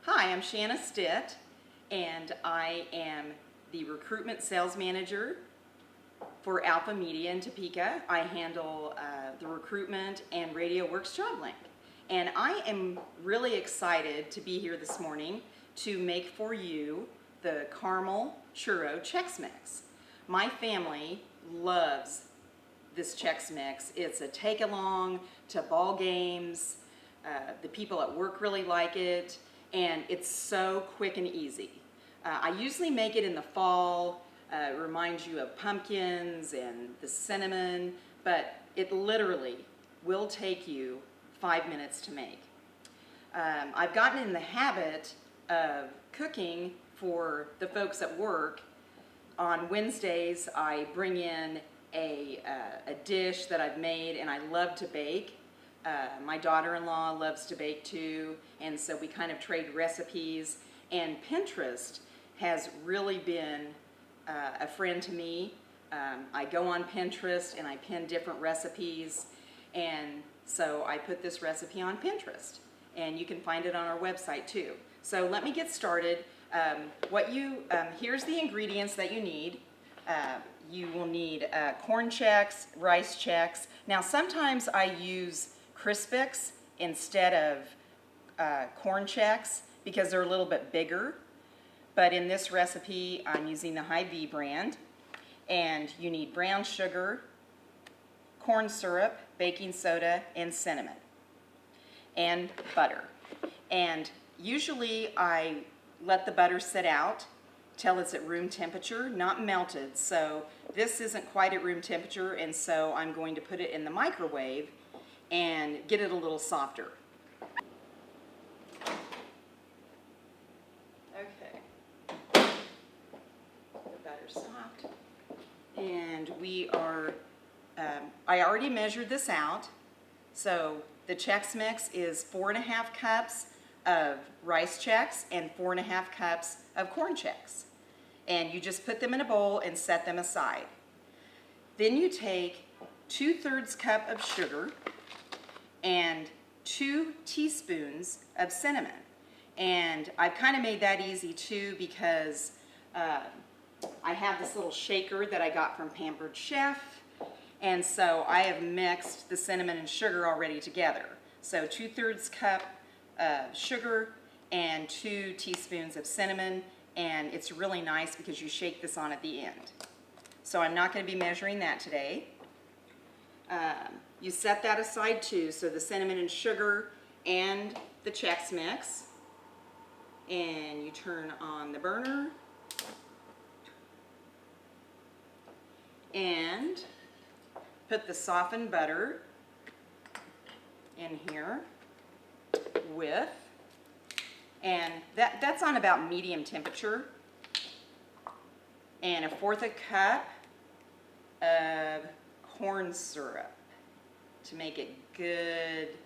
Hi, I'm Shana Stitt, and I am the recruitment sales manager for Alpha Media in Topeka. I handle the recruitment and Radio Works job link. And I am really excited to be here this morning to make for you the Carmel Churro Chex Mix. My family loves this Chex Mix. It's a take-along to ball games. The people at work really like it, and it's so quick and easy. I usually make it in the fall. It reminds you of pumpkins and the cinnamon, but it literally will take you 5 minutes to make. I've gotten in the habit of cooking for the folks at work. On Wednesdays, I bring in a dish that I've made, and I love to bake. My daughter-in-law loves to bake too, and so we kind of trade recipes. And Pinterest has really been a friend to me. I go on Pinterest and I pin different recipes, and so I put this recipe on Pinterest, and you can find it on our website too. So let me get started. Here's the ingredients that you need. You will need corn Chex, rice Chex. Now sometimes I use Crispix instead of corn Chex because they're a little bit bigger, but in this recipe I'm using the Hy-Vee brand. And you need brown sugar, corn syrup, baking soda, and cinnamon, and butter. And usually I let the butter sit out till it's at room temperature, not melted. So this isn't quite at room temperature, and so I'm going to put it in the microwave and get it a little softer. Okay, the butter's soft. And we are, I already measured this out. So the Chex Mix is 4.5 cups of rice Chex and 4.5 cups of corn Chex. And you just put them in a bowl and set them aside. Then you take 2/3 cup of sugar and 2 teaspoons of cinnamon. And I've kind of made that easy too because I have this little shaker that I got from Pampered Chef, and so I have mixed the cinnamon and sugar already together. So 2/3 cup of sugar and 2 teaspoons of cinnamon, and it's really nice because you shake this on at the end. So I'm not going to be measuring that today. You set that aside too, so the cinnamon and sugar and the Chex Mix, and you turn on the burner and put the softened butter in here with, and that's on about medium temperature, and 1/4 cup of corn syrup to make it good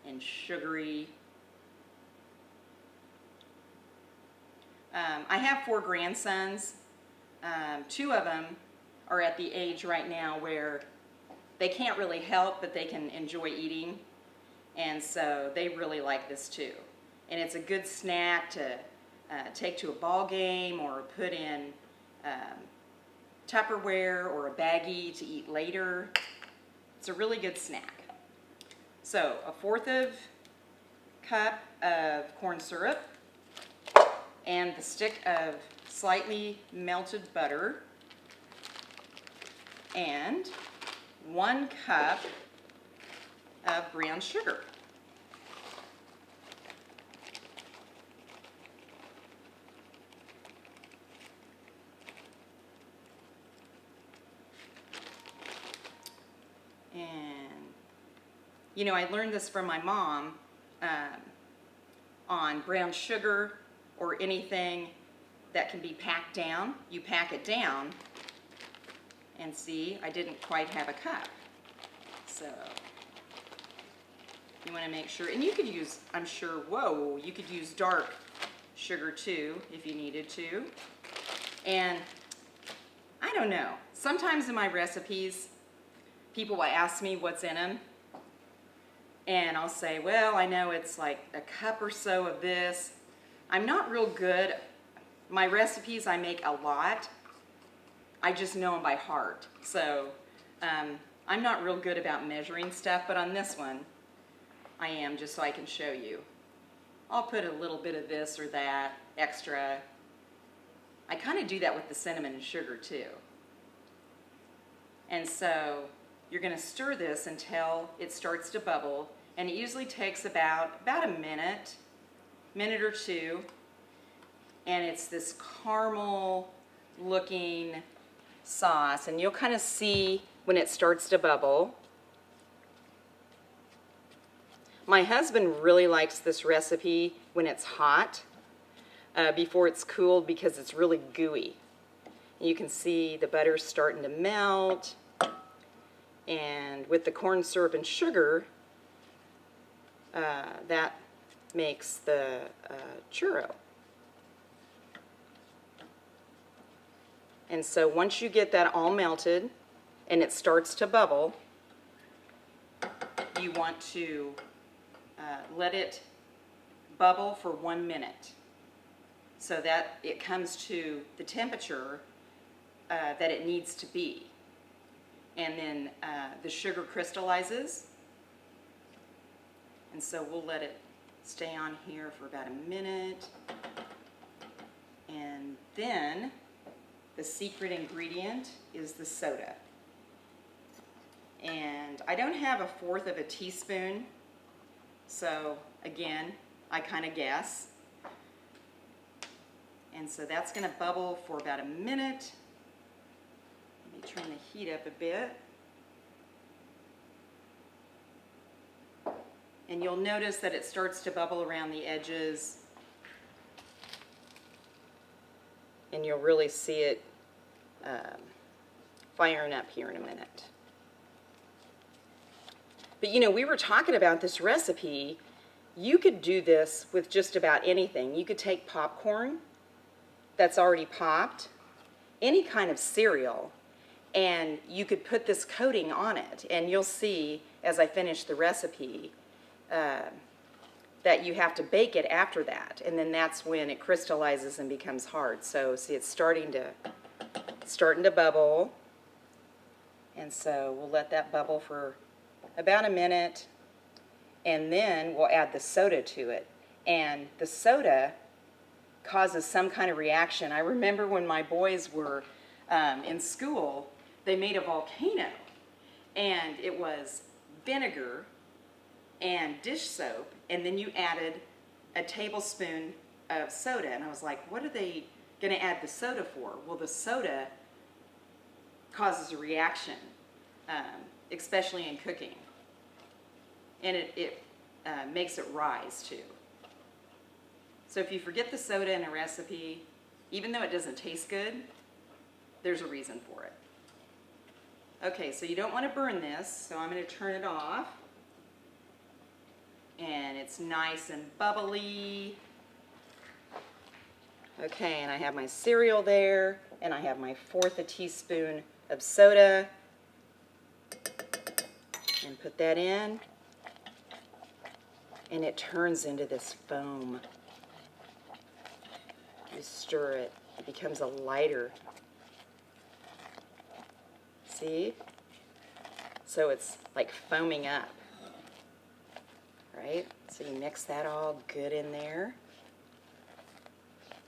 and sugary. I have 4 grandsons. 2 of them are at the age right now where they can't really help, but they can enjoy eating, and so they really like this too. And it's a good snack to take to a ball game or put in Tupperware or a baggie to eat later. It's a really good snack. So 1/4 cup of corn syrup and the stick of slightly melted butter and 1 cup of brown sugar. And, you know, I learned this from my mom on brown sugar or anything that can be packed down. You pack it down, and see, I didn't quite have a cup. So you want to make sure, and you could use, I'm sure, you could use dark sugar too if you needed to. And I don't know, sometimes in my recipes people will ask me what's in them, and I'll say, well, I know it's like a cup or so of this. I'm not real good. My recipes, I make a lot. I just know them by heart. So I'm not real good about measuring stuff, but on this one, I am, just so I can show you. I'll put a little bit of this or that extra. I kind of do that with the cinnamon and sugar too. And so you're going to stir this until it starts to bubble, and it usually takes about a minute or two, and it's this caramel looking sauce, and you'll kind of see when it starts to bubble. My husband really likes this recipe when it's hot, before it's cooled, because it's really gooey. You can see the butter's starting to melt, and with the corn syrup and sugar, that makes the churro. And so once you get that all melted and it starts to bubble, you want to let it bubble for 1 minute so that it comes to the temperature that it needs to be. And then the sugar crystallizes, and so we'll let it stay on here for about a minute. And then the secret ingredient is the soda. And I don't have 1/4 teaspoon, so again, I kind of guess. And so that's going to bubble for about a minute. Let me turn the heat up a bit. And you'll notice that it starts to bubble around the edges. And you'll really see it firing up here in a minute. But you know, we were talking about this recipe. You could do this with just about anything. You could take popcorn that's already popped, any kind of cereal, and you could put this coating on it. And you'll see, as I finish the recipe, that you have to bake it after that. And then that's when it crystallizes and becomes hard. So see, it's starting to bubble. And so we'll let that bubble for about a minute, and then we'll add the soda to it. And the soda causes some kind of reaction. I remember when my boys were in school, they made a volcano, and it was vinegar and dish soap, and then you added a tablespoon of soda. And I was like, what are they going to add the soda for? Well, the soda causes a reaction, especially in cooking. And it makes it rise too. So if you forget the soda in a recipe, even though it doesn't taste good, there's a reason for it. Okay, so you don't want to burn this, so I'm going to turn it off. And it's nice and bubbly. Okay, and I have my cereal there, and I have my 1/4 teaspoon of soda. And put that in. And it turns into this foam. You stir it, it becomes a lighter. See? So it's like foaming up. Right? So you mix that all good in there.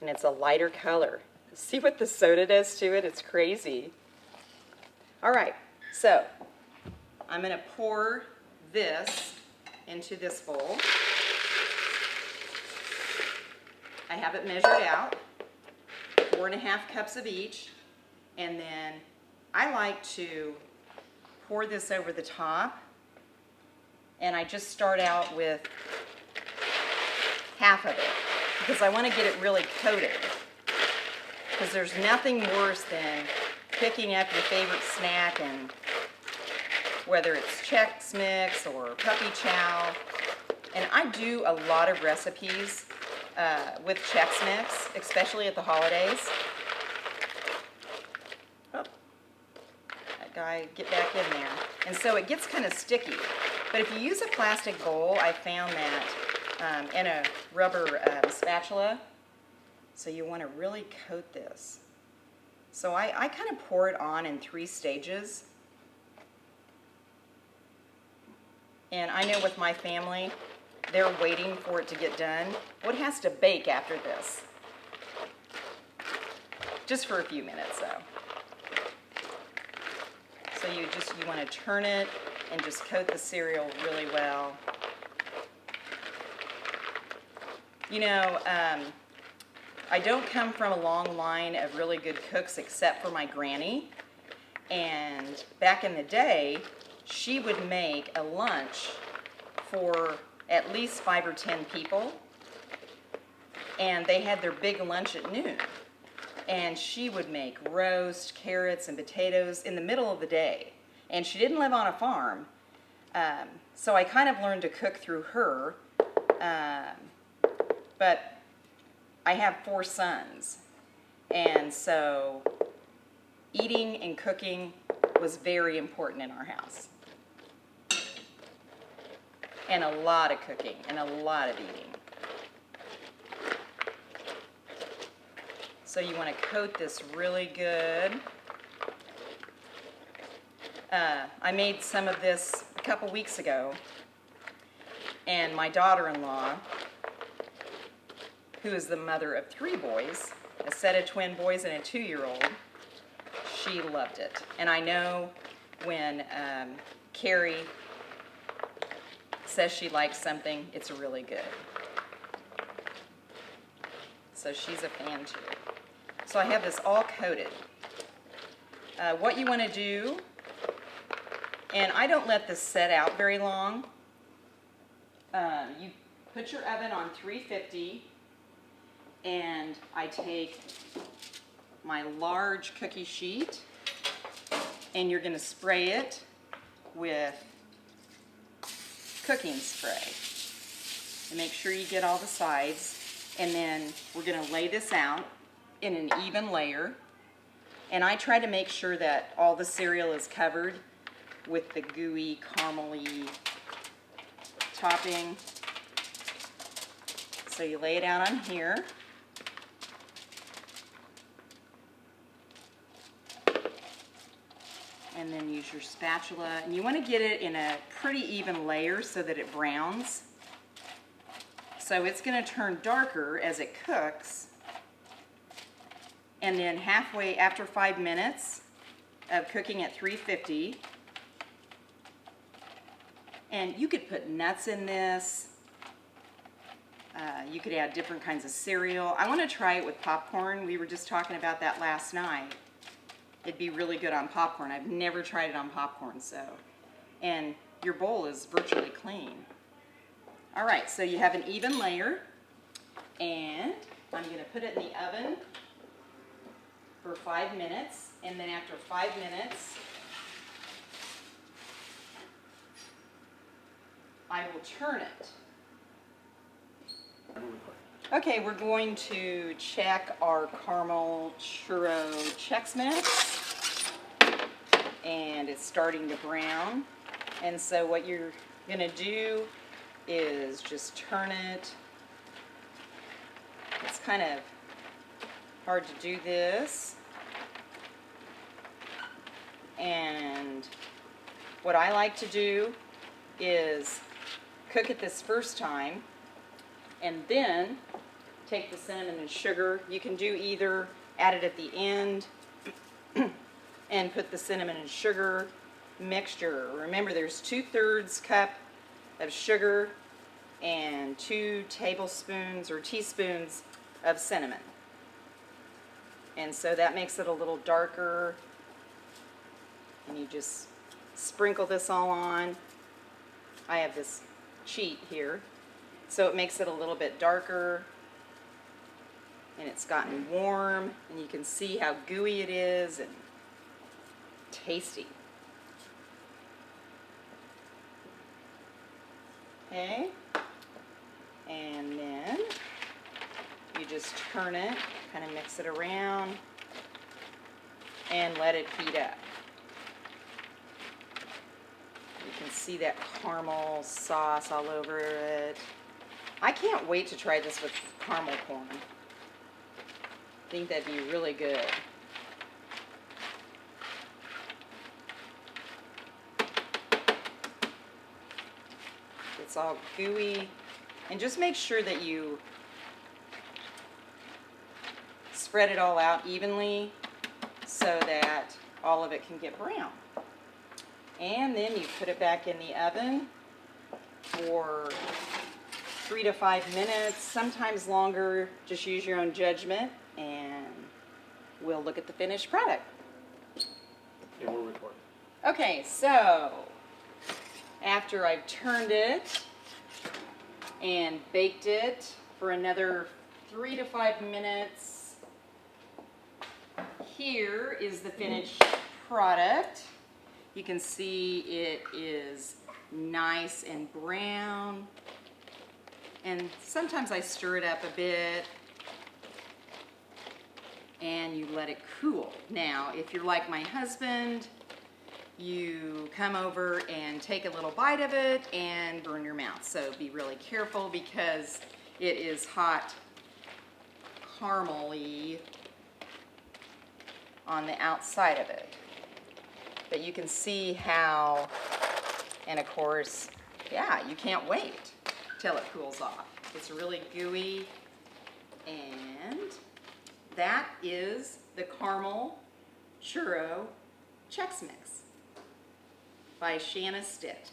And it's a lighter color. See what the soda does to it? It's crazy. All right, so I'm going to pour this into this bowl. I have it measured out, 4½ cups of each, and then I like to pour this over the top, and I just start out with half of it because I want to get it really coated, because there's nothing worse than picking up your favorite snack, and whether it's Chex Mix or Puppy Chow. And I do a lot of recipes with Chex Mix, especially at the holidays. Oh, that guy, get back in there. And so it gets kind of sticky. But if you use a plastic bowl, I found that in a rubber spatula, so you want to really coat this. So I kind of pour it on in 3 stages. And I know with my family, they're waiting for it to get done. Well, it has to bake after this. Just for a few minutes though. So you want to turn it and just coat the cereal really well. You know, I don't come from a long line of really good cooks except for my granny. And back in the day, she would make a lunch for at least 5 or 10 people. And they had their big lunch at noon. And she would make roast, carrots, and potatoes in the middle of the day. And she didn't live on a farm, so I kind of learned to cook through her. But I have 4 sons, and so eating and cooking was very important in our house. And a lot of cooking and a lot of eating. So you want to coat this really good. I made some of this a couple weeks ago, and my daughter-in-law, who is the mother of 3 boys, a set of twin boys and a 2-year-old, she loved it. And I know when Carrie says she likes something, it's really good. So she's a fan too. So I have this all coated. What you want to do, and I don't let this set out very long. You put your oven on 350, and I take my large cookie sheet, and you're going to spray it with cooking spray. And make sure you get all the sides, and then we're going to lay this out in an even layer. And I try to make sure that all the cereal is covered with the gooey, caramely topping. So you lay it out on here. And then use your spatula. And you want to get it in a pretty even layer so that it browns. So it's going to turn darker as it cooks. And then halfway, after 5 minutes of cooking at 350, and you could put nuts in this. You could add different kinds of cereal. I want to try it with popcorn. We were just talking about that last night. It'd be really good on popcorn. I've never tried it on popcorn, so. And your bowl is virtually clean. All right, so you have an even layer, and I'm going to put it in the oven for 5 minutes, and then after 5 minutes, I will turn it. Okay, we're going to check our Carmel Churro Chex mix, and it's starting to brown. And so what you're going to do is just turn it. It's kind of hard to do this. And what I like to do is cook it this first time and then take the cinnamon and sugar. You can do either add it at the end and put the cinnamon and sugar mixture. Remember, there's 2/3 cup of sugar and 2 tablespoons or teaspoons of cinnamon. And so that makes it a little darker. And you just sprinkle this all on. I have this sheet here, so it makes it a little bit darker. And it's gotten warm, and you can see how gooey it is and tasty. Okay, and then you just turn it, kind of mix it around, and let it heat up. You can see that caramel sauce all over it. I can't wait to try this with caramel corn. I think that'd be really good. It's all gooey. And just make sure that you spread it all out evenly so that all of it can get brown. And then you put it back in the oven for 3 to 5 minutes, sometimes longer. Just use your own judgment, and we'll look at the finished product. Yeah, we're recording. Okay, so after I've turned it and baked it for another 3 to 5 minutes, here is the finished product. You can see it is nice and brown, and sometimes I stir it up a bit and you let it cool. Now, if you're like my husband, you come over and take a little bite of it and burn your mouth. So be really careful because it is hot caramel-y on the outside of it. But you can see how, and of course, yeah, you can't wait till it cools off. It's really gooey, and that is the Carmel Churro Chex Mix by Shana Stitt.